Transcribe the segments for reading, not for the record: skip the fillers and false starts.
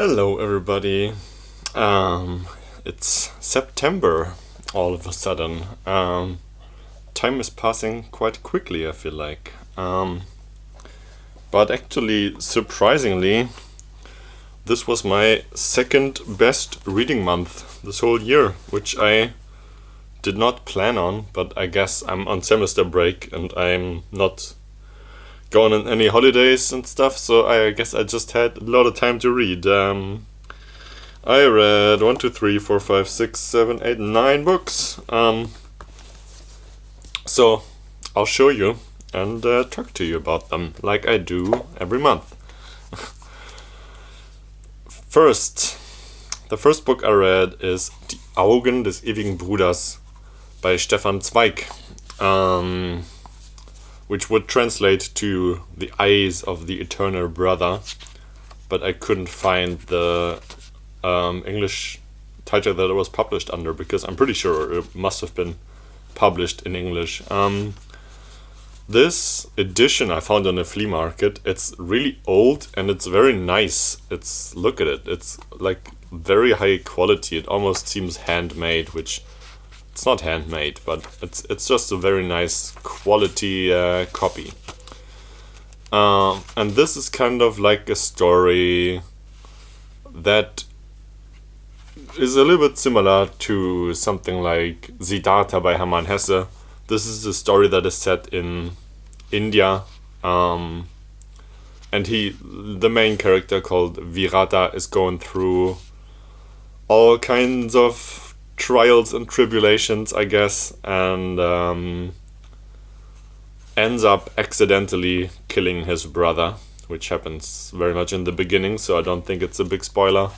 Hello, everybody. It's September all of a sudden. Time is passing quite quickly, I feel like. But actually, surprisingly, this was my second best reading month this whole year, which I did not plan on, but I guess I'm on semester break and I'm not going on any holidays and stuff, so I guess I just had a lot of time to read. I read 1, 2, 3, 4, 5, 6, 7, 8, 9 books. So I'll show you and talk to you about them like I do every month. The first book I read is Die Augen des ewigen Bruders by Stefan Zweig, which would translate to The Eyes of the Eternal Brother, but I couldn't find the English title that it was published under, because I'm pretty sure it must have been published in English. This edition I found on a flea market. It's really old and it's very nice. Look at it. It's like very high quality. It almost seems handmade, which it's not handmade, but it's just a very nice quality copy. And this is kind of like a story that is a little bit similar to something like Siddhartha by Hermann Hesse. This is a story that is set in India, and the main character called Virata is going through all kinds of trials and tribulations, I guess, and ends up accidentally killing his brother, which happens very much in the beginning, so I don't think it's a big spoiler.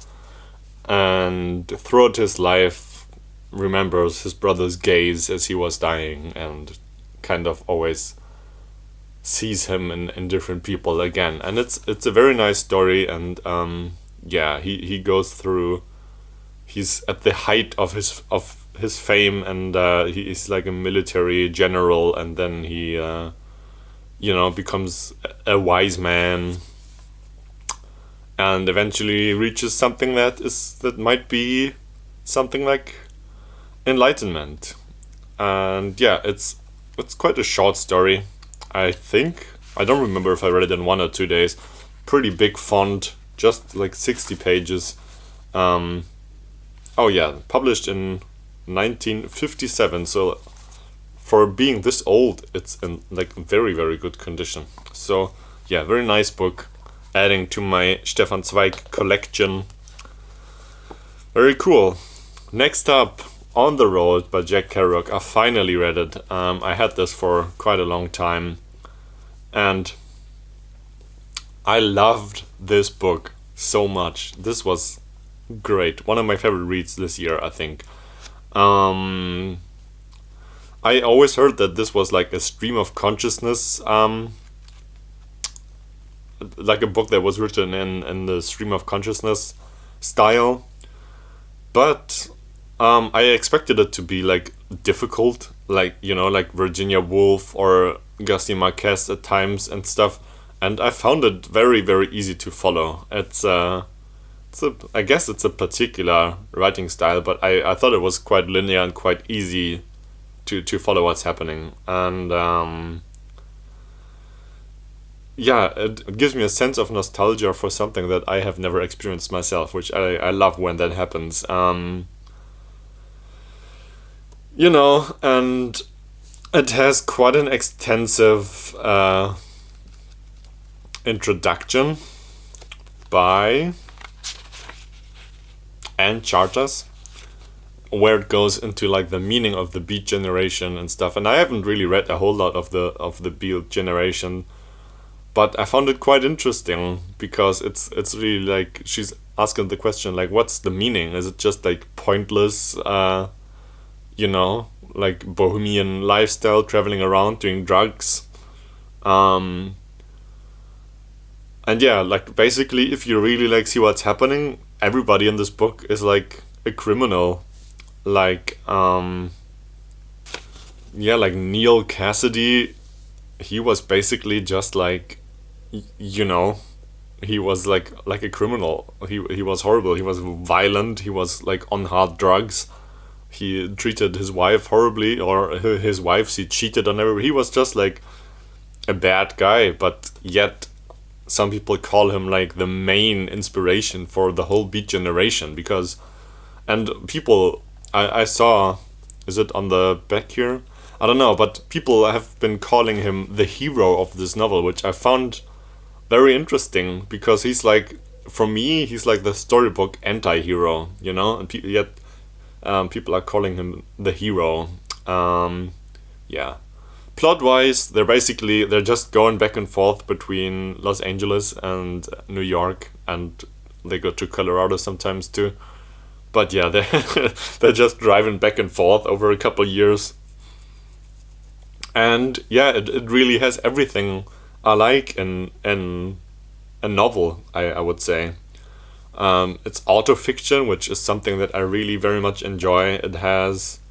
And throughout his life remembers his brother's gaze as he was dying, and kind of always sees him in different people again. And it's a very nice story, and he goes through. He's at the height of his fame, and he is like a military general, and then he becomes a wise man, and eventually reaches something that might be something like enlightenment. And yeah, it's quite a short story, I think. I don't remember if I read it in 1 or 2 days. Pretty big font, just like 60 pages. Published in 1957, so for being this old, it's in like very, very good condition. So yeah, very nice book, adding to my Stefan Zweig collection. Very cool. Next up, On the Road by Jack Kerouac. I finally read it. I had this for quite a long time, and I loved this book so much. This was great. One of my favorite reads this year, I think. I always heard that this was like a stream of consciousness, like a book that was written in the stream of consciousness style, but I expected it to be like difficult, like like Virginia Woolf or Garcia Marquez at times and stuff, and I found it very, very easy to follow. I guess it's a particular writing style, but I thought it was quite linear and quite easy to follow what's happening. And it gives me a sense of nostalgia for something that I have never experienced myself, which I love when that happens. And it has quite an extensive introduction by Anne Charters, where it goes into like the meaning of the Beat Generation and stuff. And I haven't really read a whole lot of the Beat Generation, but I found it quite interesting because it's really like she's asking the question like, what's the meaning? Is it just like pointless, like bohemian lifestyle, traveling around doing drugs? And yeah, like basically, if you really like see what's happening, everybody in this book is like a criminal. Like like Neil Cassidy, he was basically just like he was like a criminal. He was horrible. He was violent. He was like on hard drugs. He treated his wife horribly, or his wife, she cheated on everybody. He was just like a bad guy, but yet some people call him like the main inspiration for the whole Beat generation, because and people I saw, is it on the back here? I don't know, but people have been calling him the hero of this novel, which I found very interesting, because he's like, for me, he's like the storybook anti-hero, you know, and yet people are calling him the hero. Yeah. Plot-wise, they're just going back and forth between Los Angeles and New York, and they go to Colorado sometimes too. But yeah, they're just driving back and forth over a couple years. And yeah, it really has everything I like in a novel, I would say. It's autofiction, which is something that I really very much enjoy. It has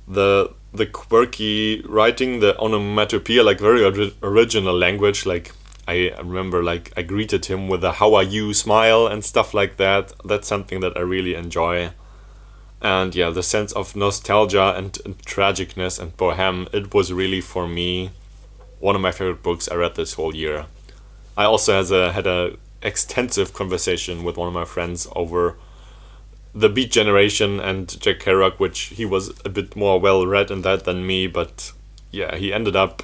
the quirky writing, the onomatopoeia, like very original language. Like I remember, like I greeted him with a "How are you?" smile and stuff like that. That's something that I really enjoy. And yeah, the sense of nostalgia and tragicness and bohem. It was really, for me, one of my favorite books I read this whole year. I also had a extensive conversation with one of my friends over the Beat Generation and Jack Kerouac, which he was a bit more well read in that than me, but yeah, he ended up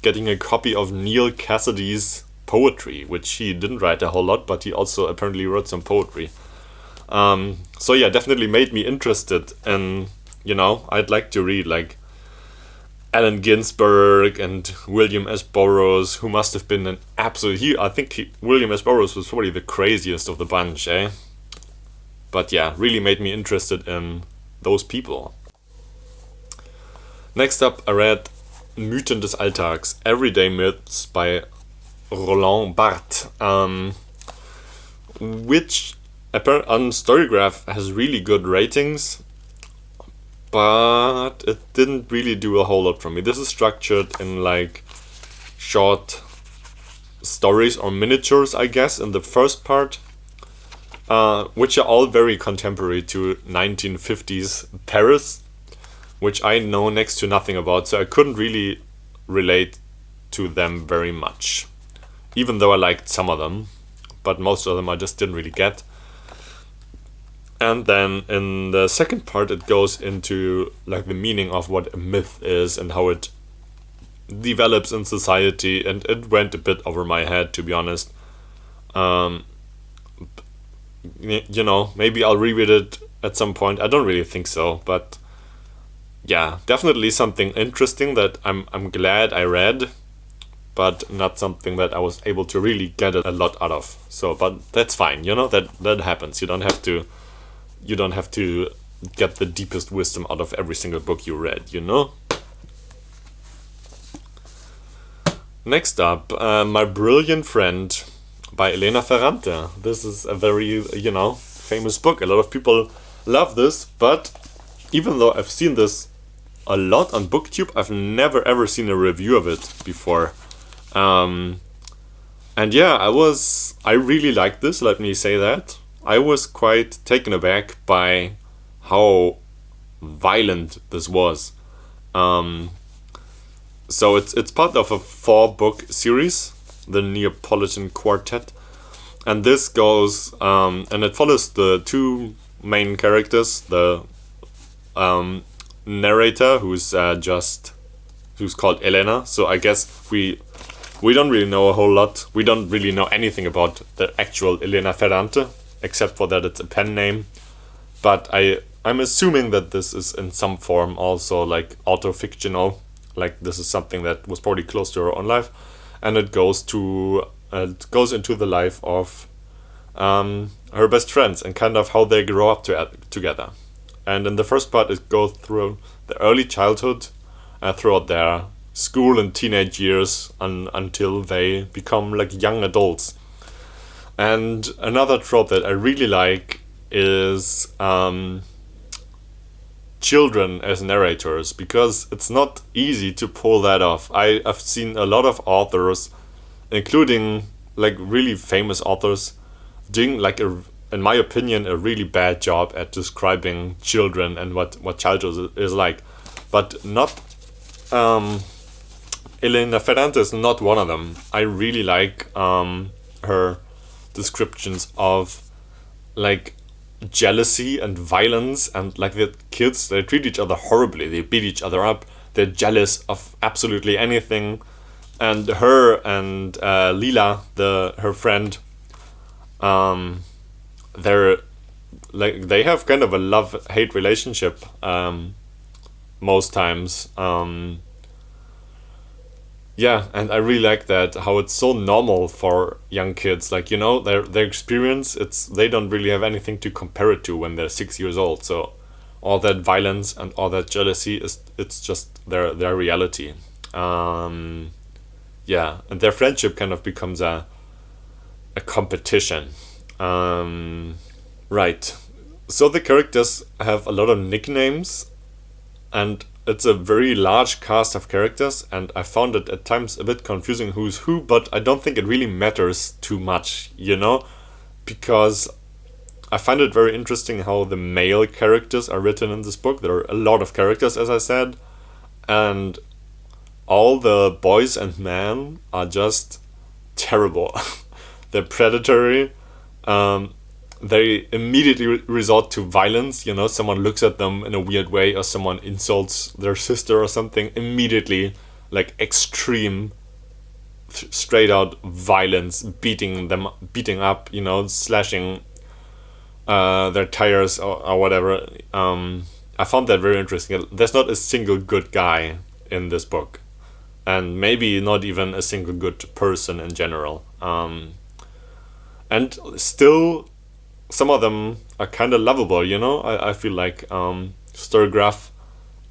getting a copy of Neil Cassidy's poetry, which he didn't write a whole lot, but he also apparently wrote some poetry. So yeah, definitely made me interested, and I'd like to read like Allen Ginsberg and William S. Burroughs, who must have been an absolute. William S. Burroughs was probably the craziest of the bunch, eh? But yeah, really made me interested in those people. Next up, I read Mythen des Alltags, Everyday Myths by Roland Barthes, which on Storygraph has really good ratings, but it didn't really do a whole lot for me. This is structured in like short stories or miniatures, I guess, in the first part, which are all very contemporary to 1950s Paris, which I know next to nothing about, so I couldn't really relate to them very much, even though I liked some of them, but most of them I just didn't really get. And then in the second part, it goes into like the meaning of what a myth is and how it develops in society, and it went a bit over my head, to be honest. Maybe I'll reread it at some point. I don't really think so, but yeah, definitely something interesting that I'm glad I read, but not something that I was able to really get a lot out of. So, but that's fine, that happens. You don't have to get the deepest wisdom out of every single book you read, Next up, My Brilliant Friend by Elena Ferrante. This is a very, famous book. A lot of people love this, but even though I've seen this a lot on BookTube, I've never ever seen a review of it before. And yeah, I really liked this, let me say that. I was quite taken aback by how violent this was. So it's part of a 4-book series, the Neapolitan Quartet, and this goes and it follows the two main characters, the narrator who's called Elena. So I guess we don't really know a whole lot. We don't really know anything about the actual Elena Ferrante, except for that it's a pen name. But I'm assuming that this is in some form also like auto-fictional, like this is something that was probably close to her own life, and it goes into the life of her best friends and kind of how they grow up together. And in the first part, it goes through the early childhood, throughout their school and teenage years, until they become like young adults. And another trope that I really like is children as narrators, because it's not easy to pull that off. I've seen a lot of authors including like really famous authors, doing like in my opinion, a really bad job at describing children and what childhood is like. But not Elena Ferrante is not one of them. I really like her descriptions of like jealousy and violence, and like the kids, they treat each other horribly, they beat each other up, they're jealous of absolutely anything. And her and Lila, her friend, they're like, they have kind of a love-hate relationship most times. Yeah, and I really like that, how it's so normal for young kids. Like, you know, their experience, they don't really have anything to compare it to when they're 6 years old. So all that violence and all that jealousy it's just their reality. Yeah, and their friendship kind of becomes a competition. Right. So the characters have a lot of nicknames, and it's a very large cast of characters, and I found it at times a bit confusing who's who, but I don't think it really matters too much, you know, because I find it very interesting how the male characters are written in this book. There are a lot of characters, as I said, and all the boys and men are just terrible. They're predatory. They immediately resort to violence. You know, someone looks at them in a weird way, or someone insults their sister or something. Immediately, like extreme, straight out violence, beating up. You know, slashing their tires or whatever. I found that very interesting. There's not a single good guy in this book, and maybe not even a single good person in general. And still, some of them are kind of lovable, you know. I feel like Sturgraf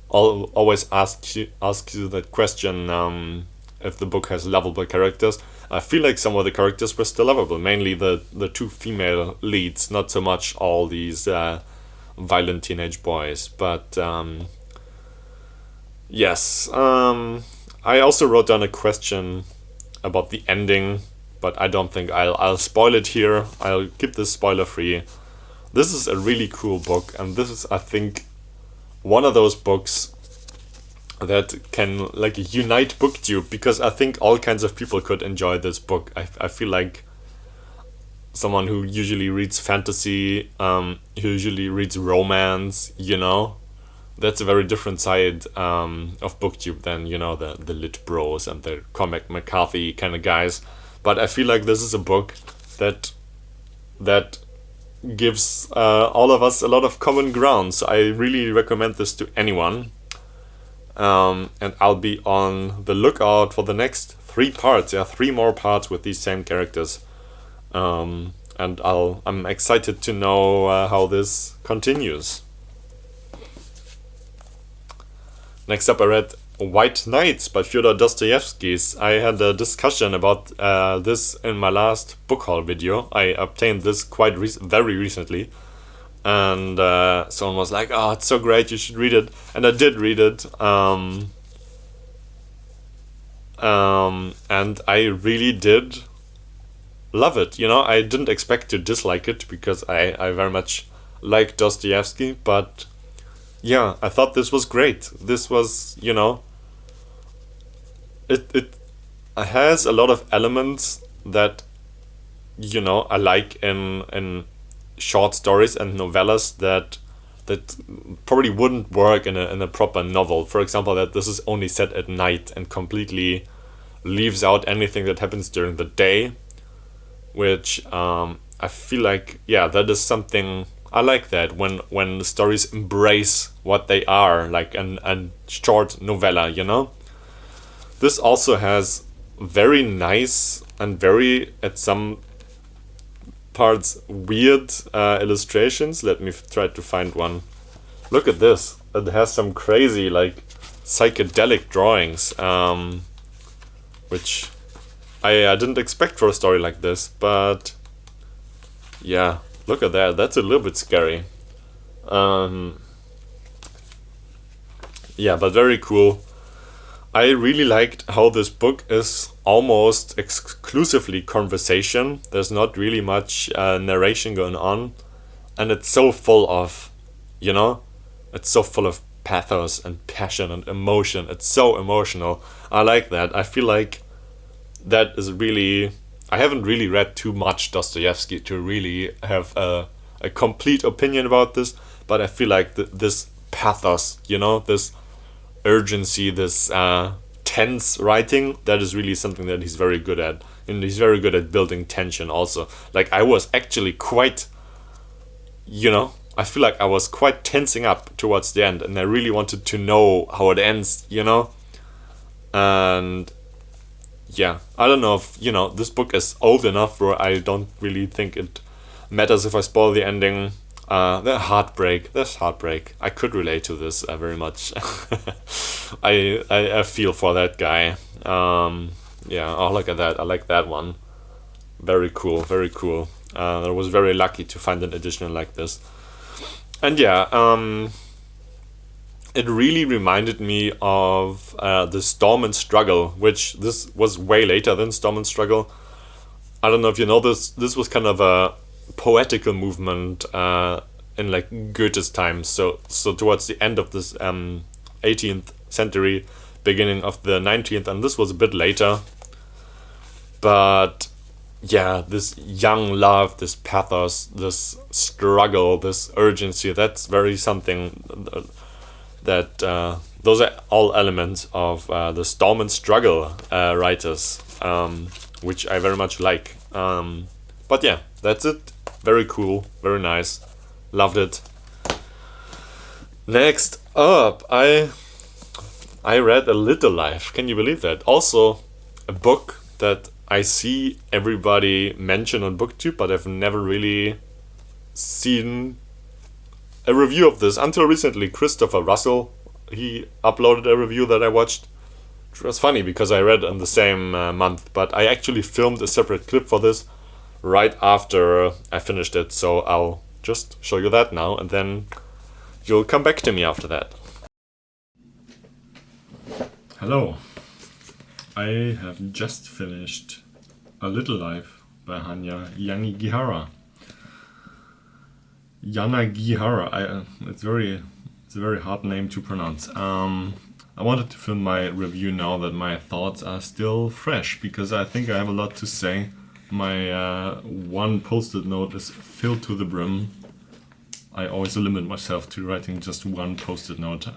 always asks you that question, if the book has lovable characters. I feel like some of the characters were still lovable, mainly the two female leads, not so much all these violent teenage boys. But yes, I also wrote down a question about the ending, but I don't think I'll spoil it here. I'll keep this spoiler free. This is a really cool book, and this is, I think, one of those books that can like unite BookTube, because I think all kinds of people could enjoy this book. I feel like someone who usually reads fantasy, who usually reads romance, you know, that's a very different side of BookTube than, you know, the lit bros and the Cormac McCarthy kind of guys. But I feel like this is a book that gives all of us a lot of common ground. So I really recommend this to anyone. And I'll be on the lookout for the next 3 parts. Yeah, 3 more parts with these same characters. And I'm excited to know how this continues. Next up, I read White Nights by Fyodor Dostoevsky. I had a discussion about this in my last book haul video. I obtained this very recently, and someone was like, "Oh, it's so great! You should read it." And I did read it, and I really did love it. You know, I didn't expect to dislike it because I very much like Dostoevsky, but yeah, I thought this was great. This was, you know, it has a lot of elements that, you know, I like in short stories and novellas that probably wouldn't work in a proper novel. For example, that this is only set at night and completely leaves out anything that happens during the day, which I feel like, yeah, that is something I like, that when the stories embrace what they are, like a short novella, you know. This also has very nice and very, at some parts, weird illustrations. Let me try to find one. Look at this. It has some crazy, like, psychedelic drawings, which I didn't expect for a story like this, but yeah, look at that. That's a little bit scary. Yeah, but very cool. I really liked how this book is almost exclusively conversation. There's not really much narration going on, and it's so full of, you know, it's so full of pathos and passion and emotion. It's so emotional. I like that. I feel like that is really. I haven't really read too much Dostoevsky to really have a complete opinion about this, but I feel like this pathos, this urgency, this tense writing, that is really something that he's very good at. And he's very good at building tension also. Like, I was actually quite, I feel like I was quite tensing up towards the end, and I really wanted to know how it ends, And yeah, I don't know if, this book is old enough where I don't really think it matters if I spoil the ending. There's heartbreak. I could relate to this very much. I feel for that guy. Yeah, oh, look at that. I like that one. Very cool, very cool. I was very lucky to find an edition like this. And yeah, it really reminded me of the Storm and Struggle, which this was way later than Storm and Struggle. I don't know if you know this. This was kind of a poetical movement in like Goethe's time. So towards the end of this 18th century, beginning of the 19th, and this was a bit later. But yeah, this young love, this pathos, this struggle, this urgency, that's very something that those are all elements of the Storm and Struggle writers, which I very much like. But yeah, that's it. Very cool, very nice. Loved it. Next up, I read A Little Life. Can you believe that? Also, a book that I see everybody mention on BookTube, but I've never really seen a review of this until recently. Christopher Russell, he uploaded a review that I watched. It was funny because I read in the same month, but I actually filmed a separate clip for this right after I finished it, so I'll just show you that now, and then you'll come back to me after that. Hello. I have just finished A Little Life by Hanya Yanagihara. It's a very hard name to pronounce. I wanted to film my review now that my thoughts are still fresh, because I think I have a lot to say. My one post-it note is filled to the brim. I always limit myself to writing just one post-it note.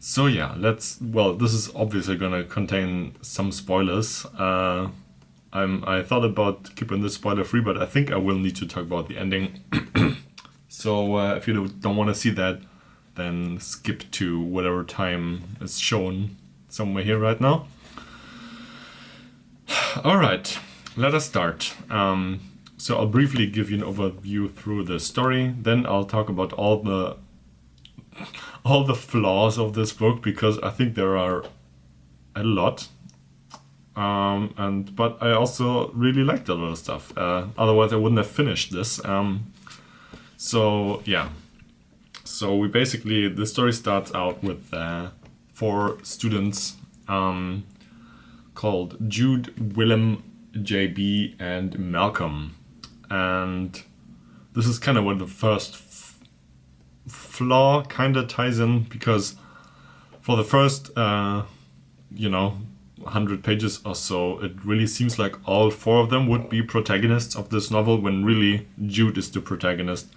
So yeah, this is obviously gonna contain some spoilers. I thought about keeping this spoiler free, but I think I will need to talk about the ending. So if you don't want to see that, then skip to whatever time is shown somewhere here right now. Alright, let us start. So I'll briefly give you an overview through the story, then I'll talk about all the flaws of this book, because I think there are a lot. But I also really liked a lot of stuff. Otherwise I wouldn't have finished this. So yeah. So the story starts out with 4 students called Jude, Willem, JB, and Malcolm. And this is kind of where the first flaw kind of ties in, because for the first, 100 pages or so, it really seems like all 4 of them would be protagonists of this novel, when really Jude is the protagonist.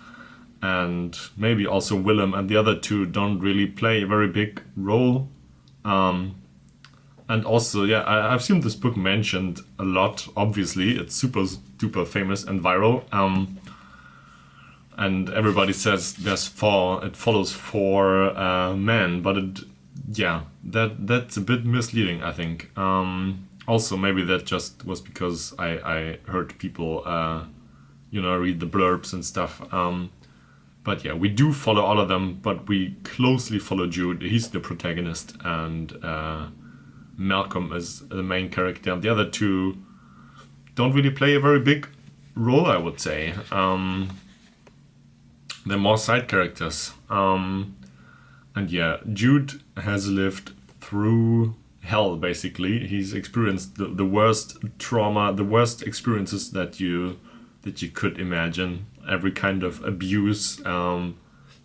And maybe also Willem and the other 2 don't really play a very big role. And also, yeah, I've seen this book mentioned a lot. Obviously, it's super duper famous and viral. And everybody says it follows 4 men, but that's a bit misleading, I think. Also, maybe that just was because I heard people, read the blurbs and stuff. But yeah, we do follow all of them, but we closely follow Jude. He's the protagonist, and Malcolm is the main character. The other 2 don't really play a very big role, I would say. They're more side characters. And yeah, Jude has lived through hell, basically. He's experienced the worst trauma, the worst experiences that you could imagine. Every kind of abuse.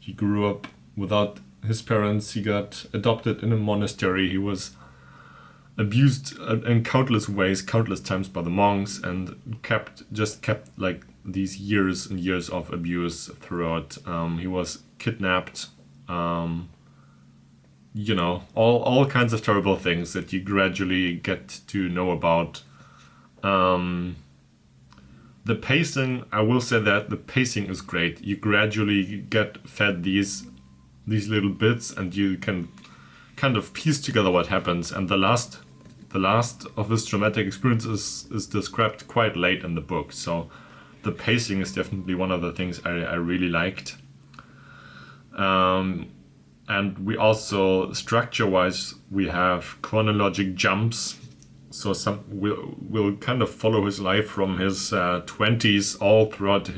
He grew up without his parents. He got adopted in a monastery. He was abused in countless ways, countless times by the monks, and kept like these years and years of abuse throughout. He was kidnapped. All kinds of terrible things that you gradually get to know about. The pacing, I will say that the pacing is great. You gradually get fed these little bits, and you can kind of piece together what happens. And the last of his traumatic experiences is described quite late in the book. So the pacing is definitely one of the things I really liked. And we also, structure-wise, we have chronologic jumps. So we'll kind of follow his life from his 20s all throughout,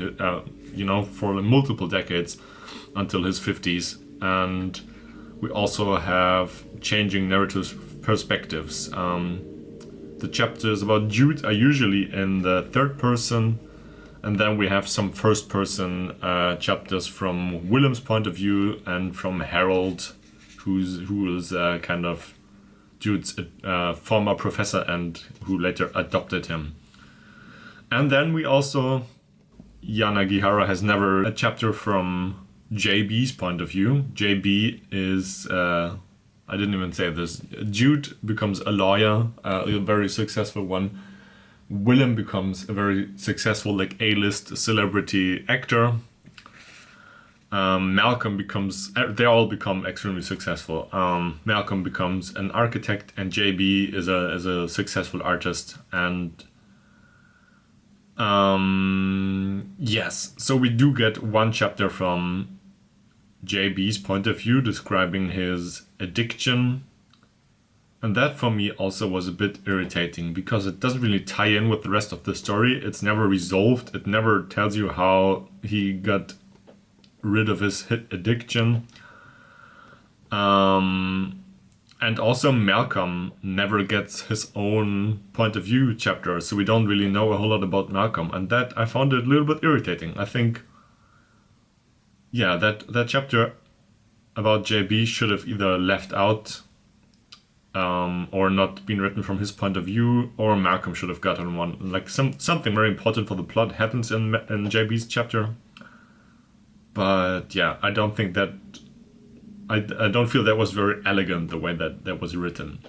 for multiple decades until his 50s. And we also have changing narrative perspectives. The chapters about Jude are usually in the third person, and then we have some first person chapters from Willem's point of view and from Harold, who is kind of Jude's former professor and who later adopted him. And then we also, Yanagihara has never a chapter from JB's point of view. JB is, I didn't even say this, Jude becomes a lawyer, a very successful one. Willem becomes a very successful, like, A-list celebrity actor. Malcolm becomes, they all become extremely successful. Malcolm becomes an architect, and JB is a successful artist. And yes, so we do get one chapter from JB's point of view describing his addiction. And that for me also was a bit irritating because it doesn't really tie in with the rest of the story. It's never resolved. It never tells you how he got rid of his addiction. And also Malcolm never gets his own point of view chapter, so we don't really know a whole lot about Malcolm. And that, I found it a little bit irritating. I think, yeah, that chapter about JB should have either left out or not been written from his point of view, or Malcolm should have gotten one. Like something very important for the plot happens in JB's chapter. But yeah, I don't think that, I don't feel that was very elegant the way that was written.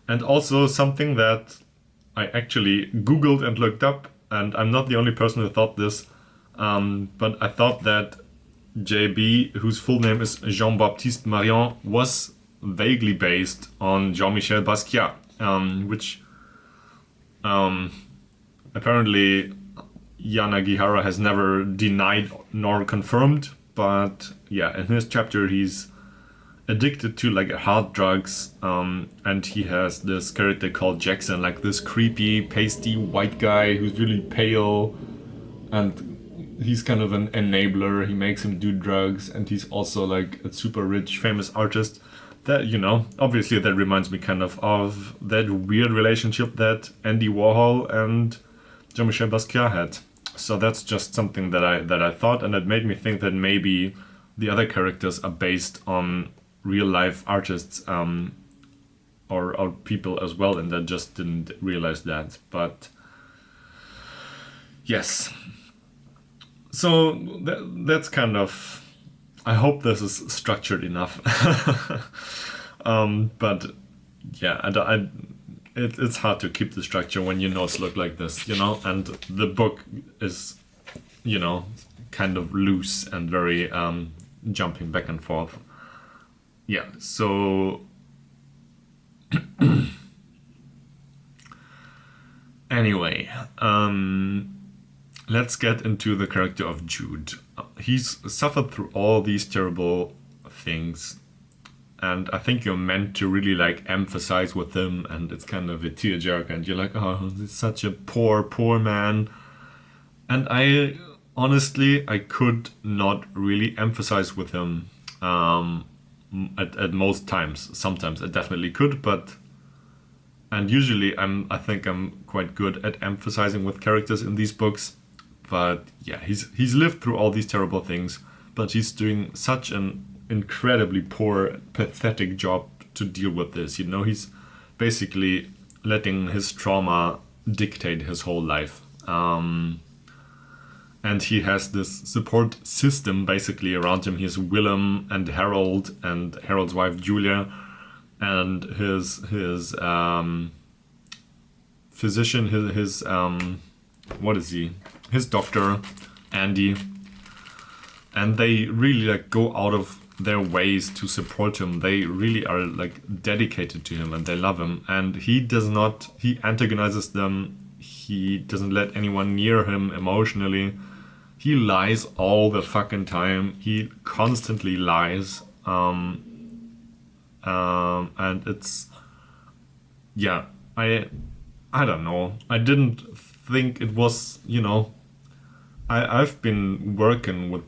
And also something that I actually Googled and looked up, and I'm not the only person who thought this, but I thought that JB, whose full name is Jean-Baptiste Marion, was vaguely based on Jean-Michel Basquiat, which apparently Yanagihara has never denied nor confirmed. But yeah, in his chapter he's addicted to like hard drugs, and he has this character called Jackson, like this creepy pasty white guy who's really pale, and he's kind of an enabler. He makes him do drugs, and he's also like a super rich famous artist. That, obviously that reminds me kind of that weird relationship that Andy Warhol and Jean-Michel Basquiat had. So that's just something that I thought, and it made me think that maybe the other characters are based on real life artists, or people as well, and I just didn't realize that. But yes, so that's kind of, I hope this is structured enough. But yeah, it's hard to keep the structure when your notes look like this, and the book is, kind of loose and very jumping back and forth. Yeah, so anyway, let's get into the character of Jude. He's suffered through all these terrible things, and I think you're meant to really emphasize with him, and it's kind of a tearjerker, and you're like, oh, he's such a poor man. And I could not really empathize with him at most times. Sometimes I definitely could, but and usually I think I'm quite good at emphasizing with characters in these books. But yeah, he's lived through all these terrible things, but he's doing such an incredibly poor, pathetic job to deal with this. You know, he's basically letting his trauma dictate his whole life. And he has this support system basically around him. He has Willem and Harold's wife Julia, and his physician, his what is he? His doctor, Andy. And they really like go out of their ways to support him. They really are like dedicated to him and they love him. And he antagonizes them. He doesn't let anyone near him emotionally. He lies all the fucking time. He constantly lies. And it's, yeah, I don't know. I didn't think it was, you know, I've been working with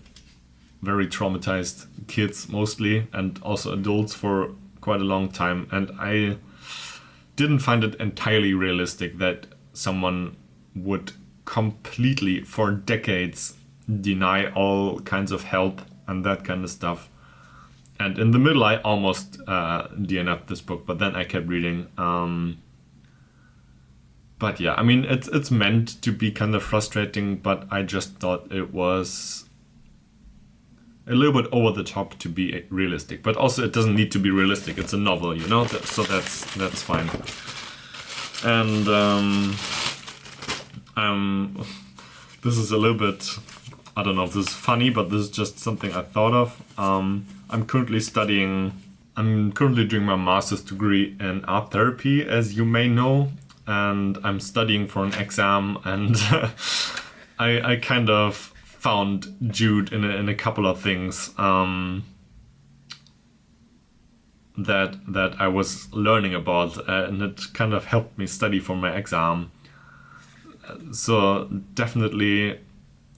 very traumatized kids mostly and also adults for quite a long time, and I didn't find it entirely realistic that someone would completely for decades deny all kinds of help and that kind of stuff. And in the middle I almost DNF'd this book, but then I kept reading. But yeah, I mean, it's meant to be kind of frustrating, but I just thought it was a little bit over the top to be realistic. But also, it doesn't need to be realistic. It's a novel, you know, so that's fine. And this is a little bit, I don't know if this is funny, but this is just something I thought of. I'm currently doing my master's degree in art therapy, as you may know. And I'm studying for an exam, and I kind of found Jude in a couple of things that I was learning about, and it kind of helped me study for my exam. So definitely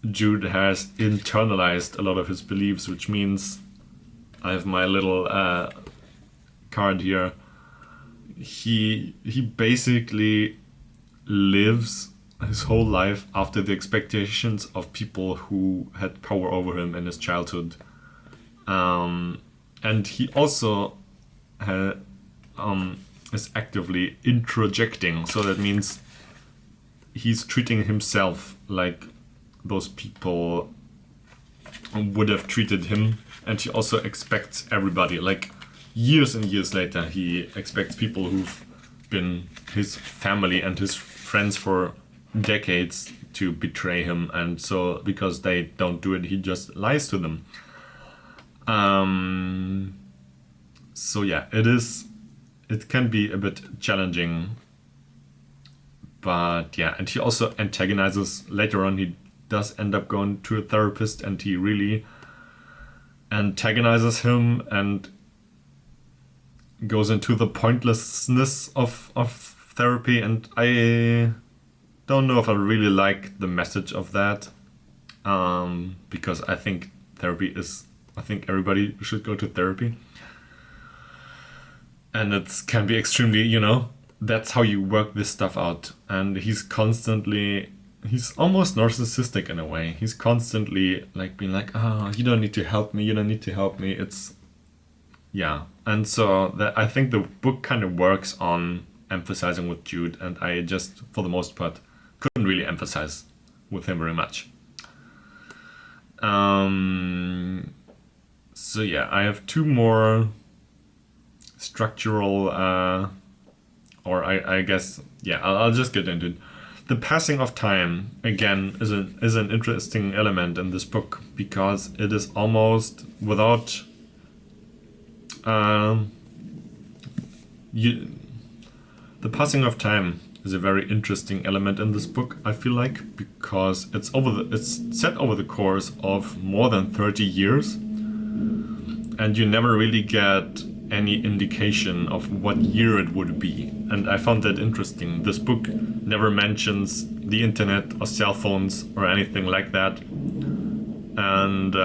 Jude has internalized a lot of his beliefs, which means I have my little card here. He basically lives his whole life after the expectations of people who had power over him in his childhood, and he also is actively introjecting. So that means he's treating himself like those people would have treated him, and he also expects everybody, like years and years later, he expects people who've been his family and his friends for decades to betray him, and so because they don't do it, he just lies to them. So yeah, it can be a bit challenging, but yeah, and he also antagonizes later on. He does end up going to a therapist, and he really antagonizes him and goes into the pointlessness of therapy, and I don't know if I really like the message of that, because I think I think everybody should go to therapy, and it can be extremely, you know, that's how you work this stuff out. And he's almost narcissistic in a way. He's constantly like being like, oh, you don't need to help me, it's, yeah. And so I think the book kind of works on emphasizing with Jude, and I just, for the most part, couldn't really emphasize with him very much. So yeah, I have two more structural, or I guess, yeah, I'll just get into it. The passing of time, again, is an interesting element in this book, because it is almost without the passing of time is a very interesting element in this book, I feel like, because it's set over the course of more than 30 years, and you never really get any indication of what year it would be. And I found that interesting. This book never mentions the internet or cell phones or anything like that. And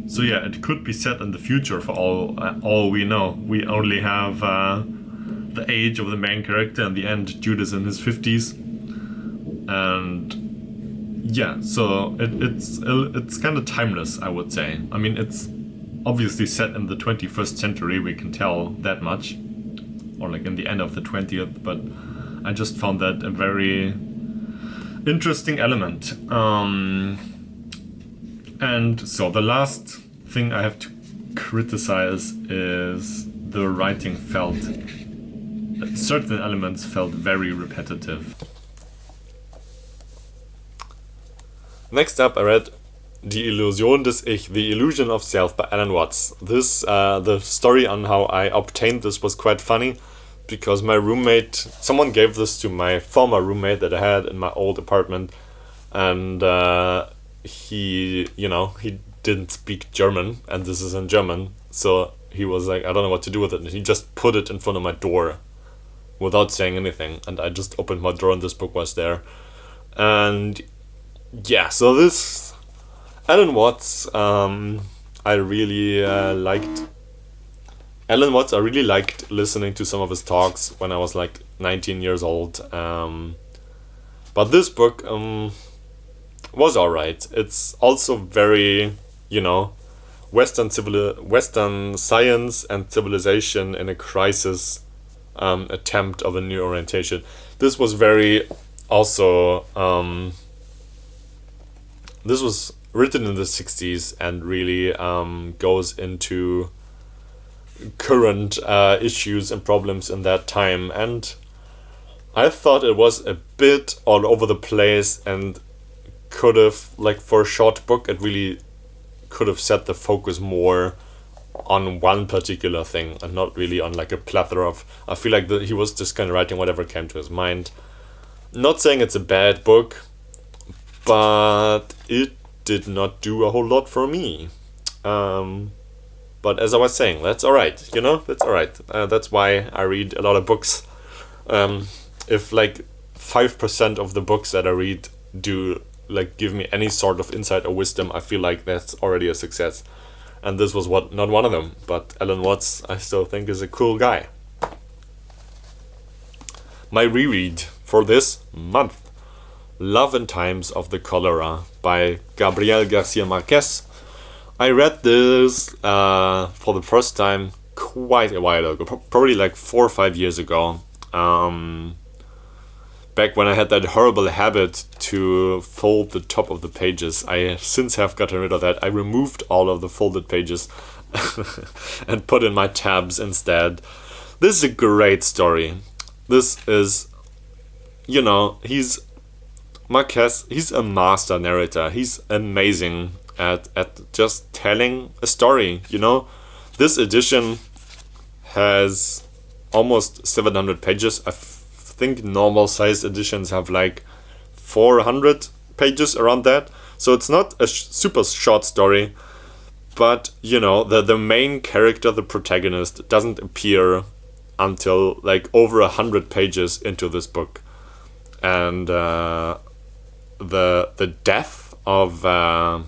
So yeah, it could be set in the future for all we know. We only have the age of the main character, and the end, Judas in his 50s, and yeah, so it's kind of timeless, I would say. I mean, it's obviously set in the 21st century. We can tell that much, or like in the end of the 20th. But I just found that a very interesting element. And so the last thing I have to criticize is the writing felt. Certain elements felt very repetitive. Next up, I read Die Illusion des Ich, The Illusion of Self by Alan Watts. The story on how I obtained this was quite funny, because my roommate, someone gave this to my former roommate that I had in my old apartment, and he didn't speak German, and this is in German, so he was like, I don't know what to do with it, and he just put it in front of my door without saying anything, and I just opened my door and this book was there. And yeah, so this Alan Watts, I really liked Alan Watts. I really liked listening to some of his talks when I was like 19 years old. But this book was alright. It's also very, Western science and civilization in a crisis attempt of a new orientation. This was very also. This was written in the 60s and really goes into current issues and problems in that time. And I thought it was a bit all over the place and could have, like, for a short book, it really could have set the focus more on one particular thing and not really on like a plethora of. I feel like he was just kind of writing whatever came to his mind. Not saying it's a bad book, but it did not do a whole lot for me. But as I was saying, that's alright, that's alright. That's why I read a lot of books. If like 5% of the books that I read do like give me any sort of insight or wisdom, I feel like that's already a success. And this was not one of them, but Alan Watts I still think is a cool guy. My reread for this month: Love in Times of the Cholera by Gabriel Garcia Marquez. I read this for the first time quite a while ago, probably like 4 or 5 years ago. Back when I had that horrible habit to fold the top of the pages. I since have gotten rid of that. I removed all of the folded pages and put in my tabs instead. This is a great story. This is, Marquez, he's a master narrator. He's amazing at just telling a story, This edition has almost 700 pages. I think normal sized editions have like 400 pages, around that. So it's not a super short story, but, the main character, the protagonist, doesn't appear until like over 100 pages into this book. And the death of Dr.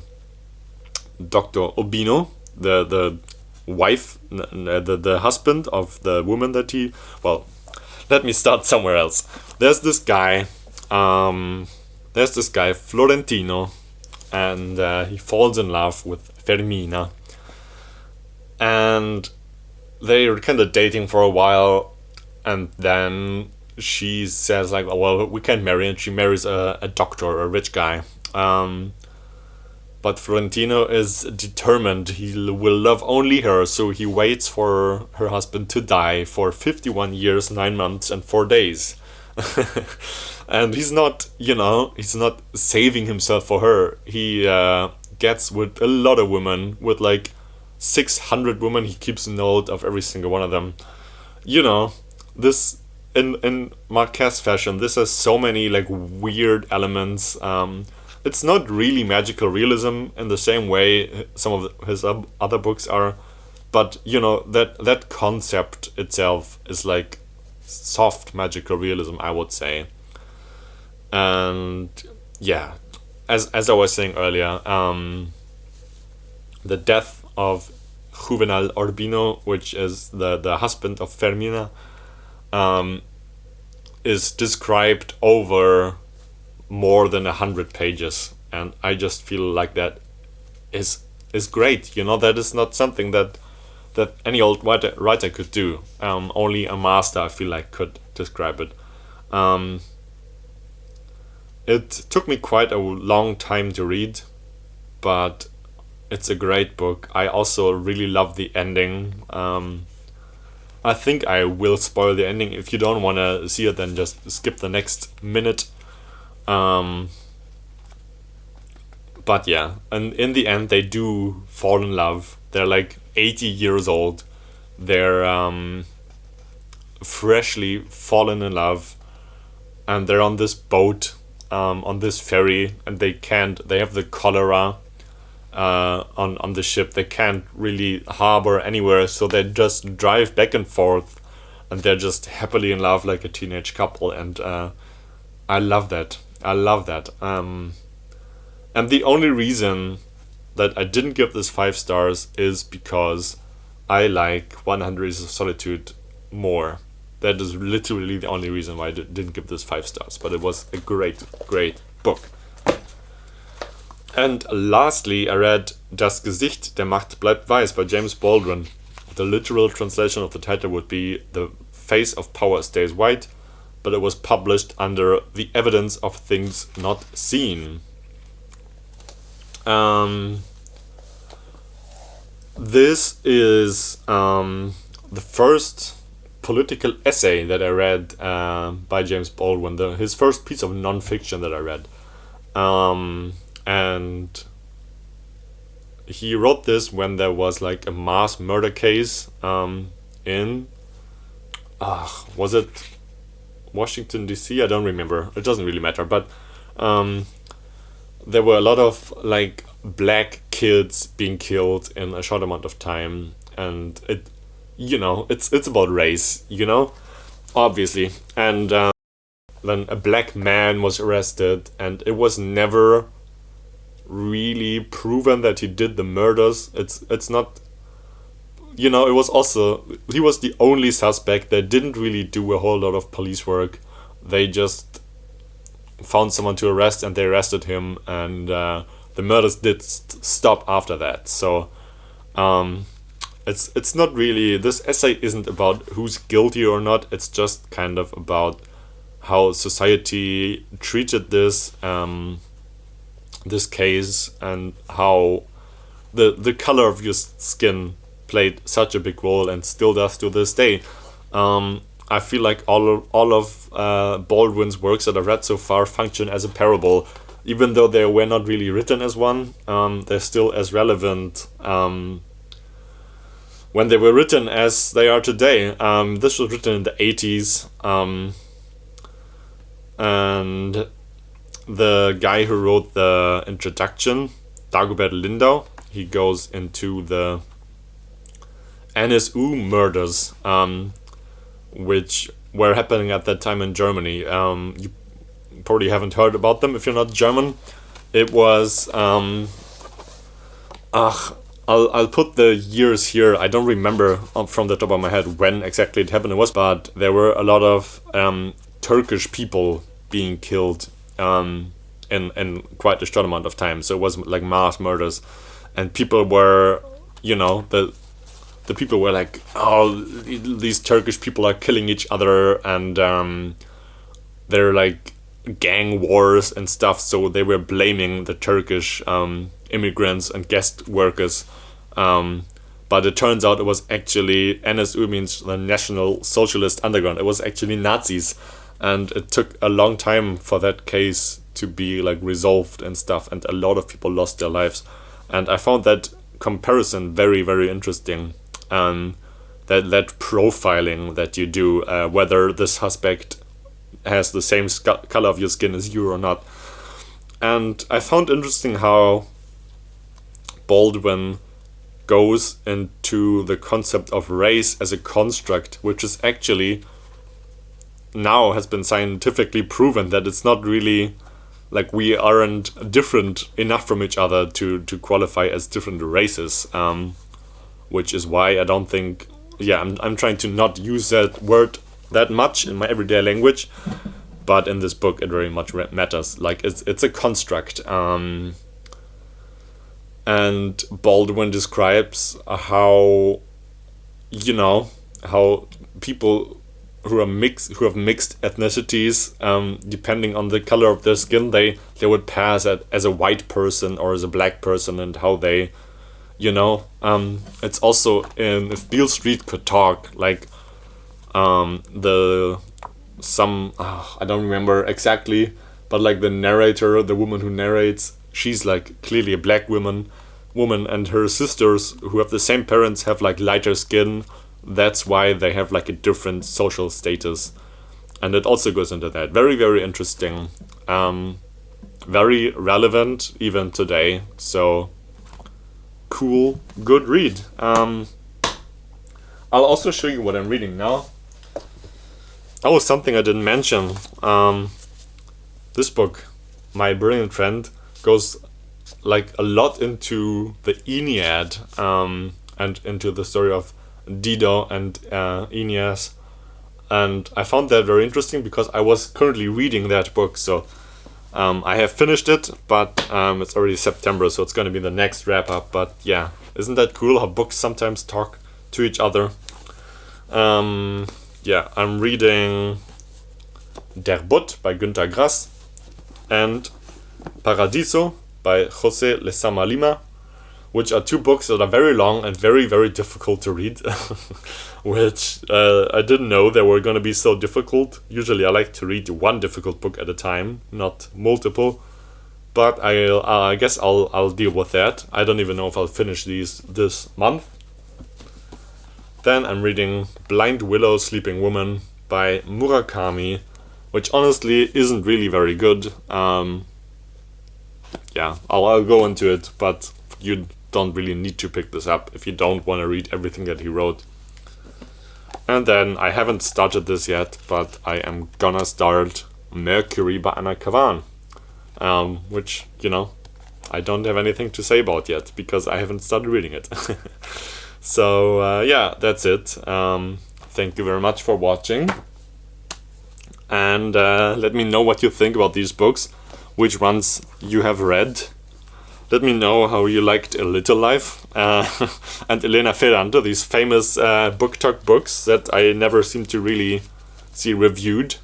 Obino, the wife, the husband of the woman that let me start somewhere else. There's this guy Florentino, and he falls in love with Fermina, and they're kind of dating for a while, and then she says like, well, we can't marry, and she marries a doctor, a rich guy. But Florentino is determined he will love only her, so he waits for her husband to die for 51 years, 9 months, and 4 days. And he's not saving himself for her. He gets with a lot of women, with like 600 women. He keeps a note of every single one of them. This in Marquez fashion, this has so many like weird elements. It's not really magical realism in the same way some of his other books are, but that concept itself is like soft magical realism, I would say. And yeah, as I was saying earlier, the death of Juvenal Urbino, which is the husband of Fermina, is described over more than 100 pages, and I just feel like that is great. You know, that is not something that any old writer could do. Only a master, I feel like, could describe it. It took me quite a long time to read, but it's a great book. I also really love the ending. I think I will spoil the ending. If you don't want to see it, then just skip the next minute. But yeah, and in the end, they do fall in love. They're like 80 years old. They're freshly fallen in love, and they're on this boat, on this ferry, and they have the cholera on the ship. They can't really harbor anywhere, so they just drive back and forth, and they're just happily in love like a teenage couple. And I love that. And the only reason that I didn't give this 5 stars is because I like 100 Years of Solitude more. That is literally the only reason why I didn't give this 5 stars. But it was a great book. And lastly, I read Das Gesicht der Macht bleibt weiß by James Baldwin. The literal translation of the title would be The Face of Power Stays White, but it was published under The Evidence of Things Not Seen. This is the first political essay that I read by James Baldwin, his first piece of non-fiction that I read. And he wrote this when there was like a mass murder case in was it Washington DC? I don't remember. It doesn't really matter, but there were a lot of like black kids being killed in a short amount of time, and it's about race, obviously. And then a black man was arrested, and it was never really proven that he did the murders. It's not, it was also, he was the only suspect. They didn't really do a whole lot of police work. They just found someone to arrest, and they arrested him, and the murders did stop after that. So it's not really, this essay isn't about who's guilty or not. It's just kind of about how society treated this case, and how the color of your skin played such a big role and still does to this day. I feel like all of Baldwin's works that I've read so far function as a parable, even though they were not really written as one. They're still as relevant when they were written as they are today. This was written in the 80s, and the guy who wrote the introduction, Dagobert Lindau, he goes into the NSU murders, which were happening at that time in Germany. You probably haven't heard about them if you're not German. It was I'll put the years here. I don't remember from the top of my head when exactly it happened. It was, but there were a lot of Turkish people being killed in quite a short amount of time. So it was like mass murders, and people were, the people were like, oh, these Turkish people are killing each other, and they're like gang wars and stuff. So they were blaming the Turkish immigrants and guest workers. But it turns out it was actually, NSU means the National Socialist Underground. It was actually Nazis. And it took a long time for that case to be like resolved and stuff, and a lot of people lost their lives. And I found that comparison very, very interesting. That profiling that you do, whether the suspect has the same color of your skin as you or not. And I found interesting how Baldwin goes into the concept of race as a construct, which is actually now has been scientifically proven that it's not really like we aren't different enough from each other to qualify as different races, which is why I don't think, I'm trying to not use that word that much in my everyday language, but in this book it very much matters. Like it's a construct, and Baldwin describes how, how people who have mixed ethnicities, depending on the color of their skin, they would pass as a white person or as a black person, and how they, it's also in, if Beale Street could talk, like I don't remember exactly, but like the narrator, the woman who narrates, she's like clearly a black woman, and her sisters who have the same parents have like lighter skin. That's why they have like a different social status, and it also goes into that. Very, very interesting, very relevant even today. So cool, good read. I'll also show you what I'm reading now. Oh, something I didn't mention. This book, My Brilliant Friend, goes like a lot into the Aeneid, and into the story of Dido and Aeneas, and I found that very interesting because I was currently reading that book. So I have finished it, but it's already September, so it's going to be the next wrap up. But yeah, isn't that cool how books sometimes talk to each other? I'm reading Der Butt by Günter Grass and Paradiso by José Lezama Lima, which are two books that are very long and very, very difficult to read, which I didn't know they were going to be so difficult. Usually I like to read one difficult book at a time, not multiple, but I guess I'll deal with that. I don't even know if I'll finish these this month. Then I'm reading Blind Willow Sleeping Woman by Murakami, which honestly isn't really very good. I'll go into it, but you don't really need to pick this up if you don't want to read everything that he wrote. And then I haven't started this yet, but I am gonna start Mercury by Anna Kavan, which, I don't have anything to say about yet because I haven't started reading it. So that's it. Thank you very much for watching, and let me know what you think about these books, which ones you have read. Let me know how you liked A Little Life and Elena Ferrante, these famous book talk books that I never seem to really see reviewed.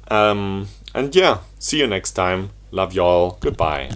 And see you next time. Love y'all. Goodbye.